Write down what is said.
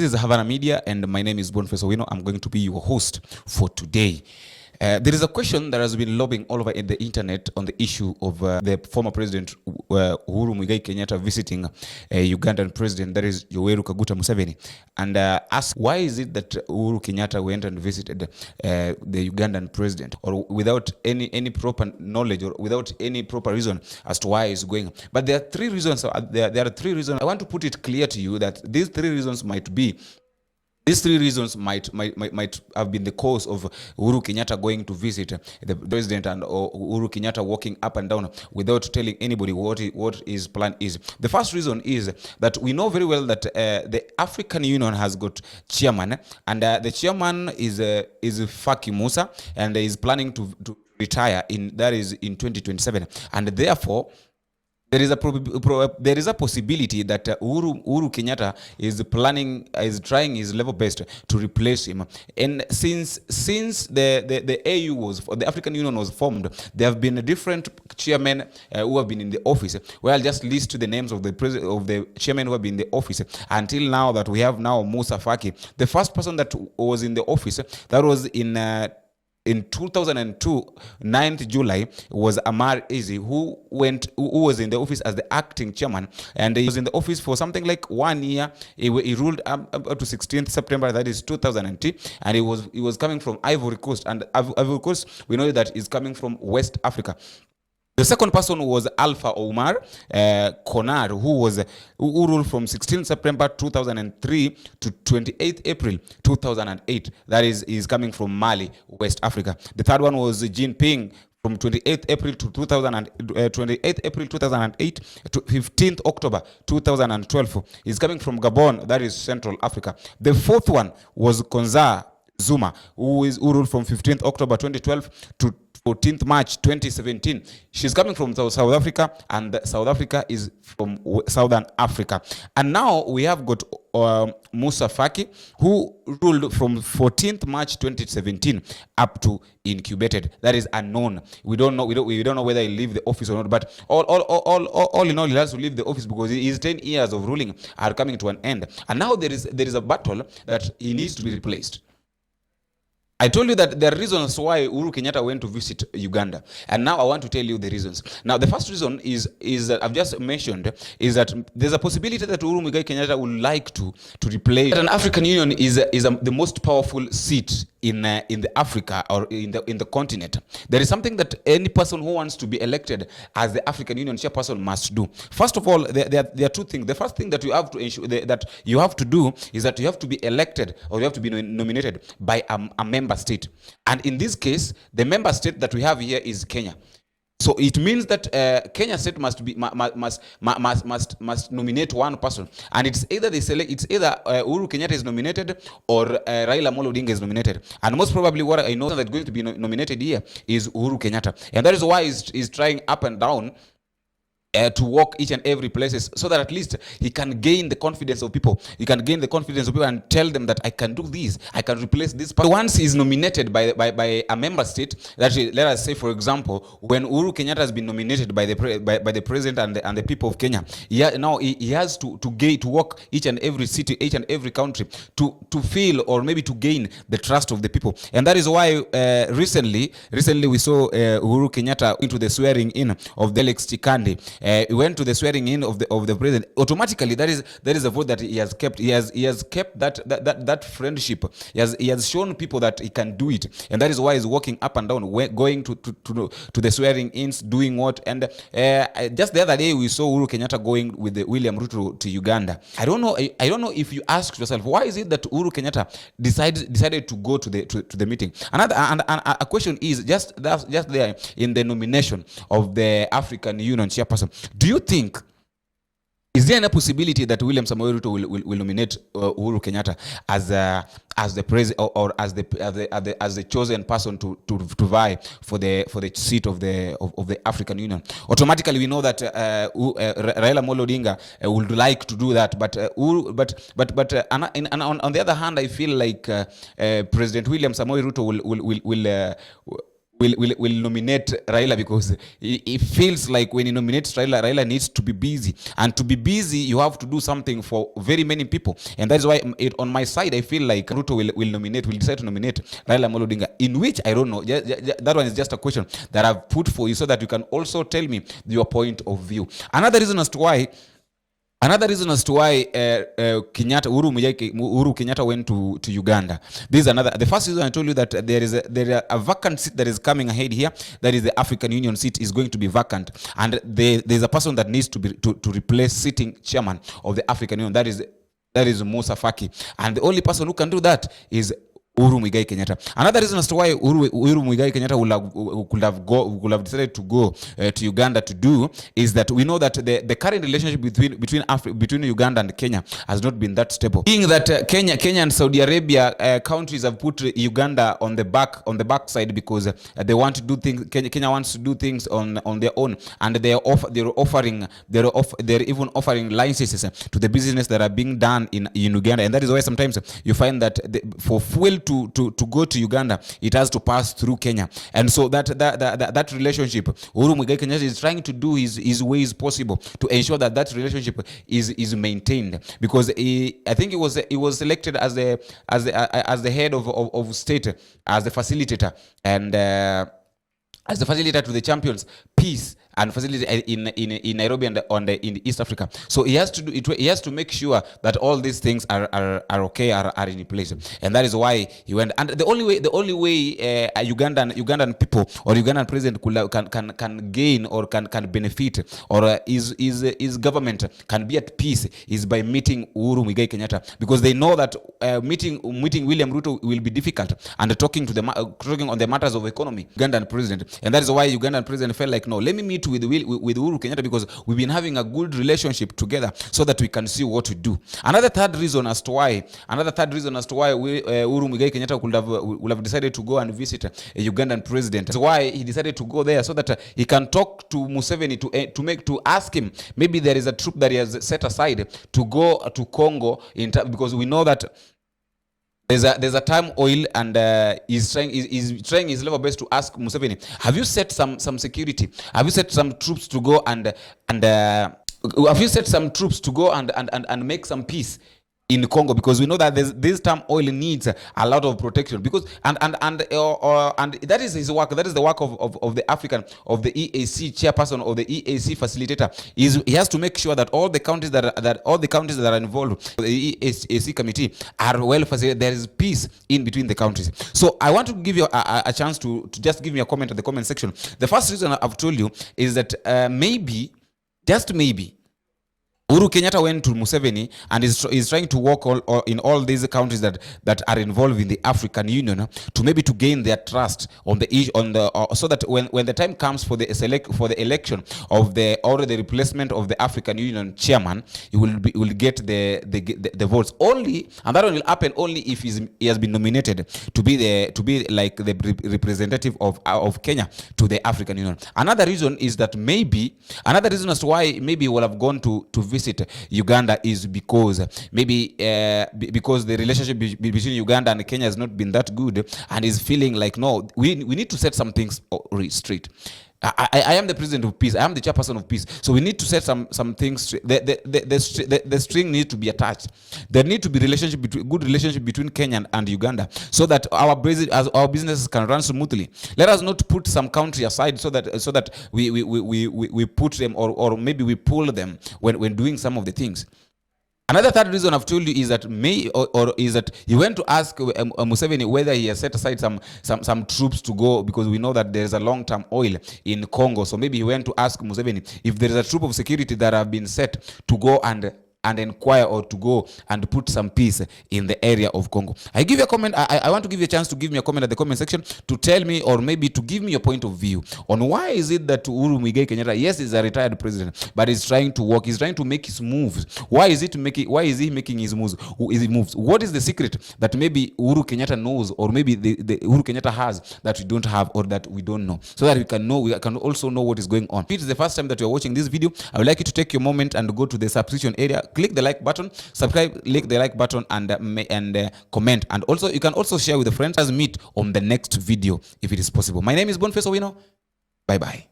This is Havana Media, and my name is Boniface Owino. I'm going to be your host for today. There is a question that has been lobbying all over the internet on the issue of the former president UHURU Kenyatta visiting Ugandan president, that is MUSEVENI, and asked why is it that UHURU Kenyatta went and visited the Ugandan president, or without any proper knowledge or without any proper reason as to why he's going. But there are three reasons. There are three reasons. I want to put it clear to you that these three reasons might be. These three reasons might have been the cause of UHURU Kenyatta going to visit the president, and UHURU Kenyatta walking up and down without telling anybody what his plan is. The first reason is that we know very well that the African Union has got chairman, and the chairman is Faki Musa, and is planning to retire in 2027, and therefore there is a possibility that UHURU Kenyatta is trying his level best to replace him. And since the AU the African Union was formed, there have been different chairmen who have been in the office. Well, I'll just list the names of the chairmen who have been in the office until now that we have now Musa Faki. The first person that was in the office, that was in 2002, 9th July, was Amar Ezi, who was in the office as the acting chairman, and he was in the office for something like 1 year. He ruled up to 16th September, that is 2002, and he was coming from Ivory Coast, and Ivory Coast, we know that is coming from West Africa. The second person was Alpha Omar Konar, who ruled from 16 September 2003 to 28 April 2008. That is coming from Mali, West Africa. The third one was Jinping from 28 April 2008 to 15th October 2012. He's coming from Gabon, that is Central Africa. The fourth one was Konza Zuma, who ruled from 15th October 2012 to 14th March 2017. She's coming from South Africa, and South Africa is from Southern Africa. And now we have got Musa Faki, who ruled from 14th March 2017 up to incubated. That is unknown. We don't know whether he'll leave the office or not. But all in all, he has to leave the office because his 10 years of ruling are coming to an end. And now there is a battle that he needs to be replaced. I told you that there are reasons why UHURU Kenyatta went to visit Uganda, and now I want to tell you the reasons. Now, the first reason is that I've just mentioned, is that there's a possibility that UHURU Kenyatta would like to replace. An African Union is the most powerful seat in the Africa, or in the continent. There is something that any person who wants to be elected as the African Union chairperson must do. First of all, there are two things. The first thing that you have to ensure that you have to do is that you have to be elected, or you have to be nominated by a member state. And in this case, the member state that we have here is Kenya. So it means that Kenya state must nominate one person, and it's either UHURU Kenyatta is nominated, or Raila Amolo Odinga is nominated. And most probably, what I know that going to be nominated here is UHURU Kenyatta, and that is why he's trying up and down to walk each and every places, so that at least he can gain the confidence of people. He can gain the confidence of people and tell them that I can do this, I can replace this. But once he's nominated by a member state, that is, let us say, for example, when UHURU Kenyatta has been nominated by the president and the people of Kenya, now he has to walk each and every city, each and every country to feel, or maybe to gain the trust of the people. And that is why recently we saw UHURU Kenyatta into the swearing in of Alex Chikandi. He went to the swearing in of the president. Automatically, that is a vote that he has kept. He has kept that friendship. He has shown people that he can do it, and that is why he's walking up and down, going to the swearing ins, doing what. And just the other day, we saw UHURU Kenyatta going with the William RUTO to Uganda. I don't know if you ask yourself, why is it that UHURU Kenyatta decided to go to the meeting? A question is just there in the nomination of the African Union chairperson. Do you think, is there any possibility that William Samoei Ruto will nominate UHURU Kenyatta as the president, or as the chosen person to vie for the seat of the African Union? Automatically, we know that Raila Amolo Odinga would like to do that, but on the other hand, I feel like President William Samoei Ruto will nominate Raila, because it feels like when he nominates Raila needs to be busy, and to be busy you have to do something for very many people, and that's why on my side I feel like Ruto will decide to nominate Raila Amolo Odinga, in which I don't know. That one is just a question that I've put for you so that you can also tell me your point of view. Another reason as to why Uhuru Kenyatta went to Uganda. This is another. The first reason I told you that there is a vacant seat that is coming ahead here. That is the African Union seat is going to be vacant, and there's a person that needs to replace sitting chairman of the African Union. That is Musa Faki, and the only person who can do that is Uhuru Muigai Kenyatta. Another reason as to why Uhuru Muigai Kenyatta would have decided to go to Uganda to do is that we know that the current relationship between Uganda and Kenya has not been that stable. Being that Kenya and Saudi Arabia countries have put Uganda on the back side because they want to do things. Kenya wants to do things on their own, and they're even offering licenses to the business that are being done in Uganda, and that is why sometimes you find that for fuel to go to Uganda, it has to pass through Kenya. And so that relationship, Uhuru Muigai Kenyatta is trying to do his ways possible to ensure that relationship is maintained, because I think he was selected as the head of state, as the facilitator, and as the facilitator to the Champions Peace and facility in Nairobi and in East Africa. So he has to do it. He has to make sure that all these things are okay, are in place, and that is why he went. And the only way Ugandan people or Ugandan president can gain or can benefit, or his government can be at peace, is by meeting Uhuru Muigai Kenyatta, because they know that meeting William Ruto will be difficult, and talking on the matters of economy, Ugandan president, and that is why Ugandan president felt like, no, let me meet with Uhuru Kenyatta, because we've been having a good relationship together, so that we can see what to do. Another third reason as to why Uhuru Muigai Kenyatta would have decided to go and visit a Ugandan president. That's why he decided to go there, so that he can talk to Museveni to ask him, maybe there is a troop that he has set aside to go to Congo because we know that there's a time oil, and he's trying his level best to ask Museveni, have you set some security? Have you set some troops to go and have you set some troops to go and make some peace in Congo? Because we know that this time oil needs a lot of protection, because and that is his work. That is the work of the EAC chairperson, or the EAC facilitator. He has to make sure that all the countries that are involved, the EAC committee, are well facilitated. There is peace in between the countries. So I want to give you a chance to just give me a comment at the comment section. The first reason I've told you is that maybe, just maybe, Uhuru Kenyatta went to Museveni and is trying to work in all these countries that are involved in the African Union, to gain their trust so that when the time comes for the election of the replacement of the African Union chairman, he will get the votes only, and that will happen only if he has been nominated to be like the representative of Kenya to the African Union. Another reason as to why maybe he will have gone to visit Uganda is because because the relationship between Uganda and Kenya has not been that good, and is feeling like, no, we need to set some things straight. I am the president of peace. I am the chairperson of peace. So we need to set some things straight. The string needs to be attached. There need to be good relationship between Kenya and Uganda, so that our businesses can run smoothly. Let us not put some country aside so that we put them or maybe we pull them when doing some of the things. Another third reason I've told you is that is that he went to ask Museveni whether he has set aside some troops to go, because we know that there is a long-term oil in Congo. So maybe he went to ask Museveni if there is a troop of security that have been set to go and inquire, or to go and put some peace in the area of Congo. I give you a comment. I want to give you a chance to give me a comment at the comment section to tell me, or maybe to give me your point of view on why is it that Uhuru Muigai Kenyatta, yes, he's a retired president, but he's trying to work. He's trying to make his moves. Why is he making his moves? What is the secret that maybe Uhuru Kenyatta knows, or maybe the Uhuru Kenyatta has that we don't have, or that we don't know, so that we can also know what is going on. If it is the first time that you are watching this video, I would like you to take your moment and go to the subscription area. click the like button, subscribe, click the like button, and comment. And also you can also share with the friends. Let's meet on the next video if it is possible. My name is Boniface Owino. Bye bye.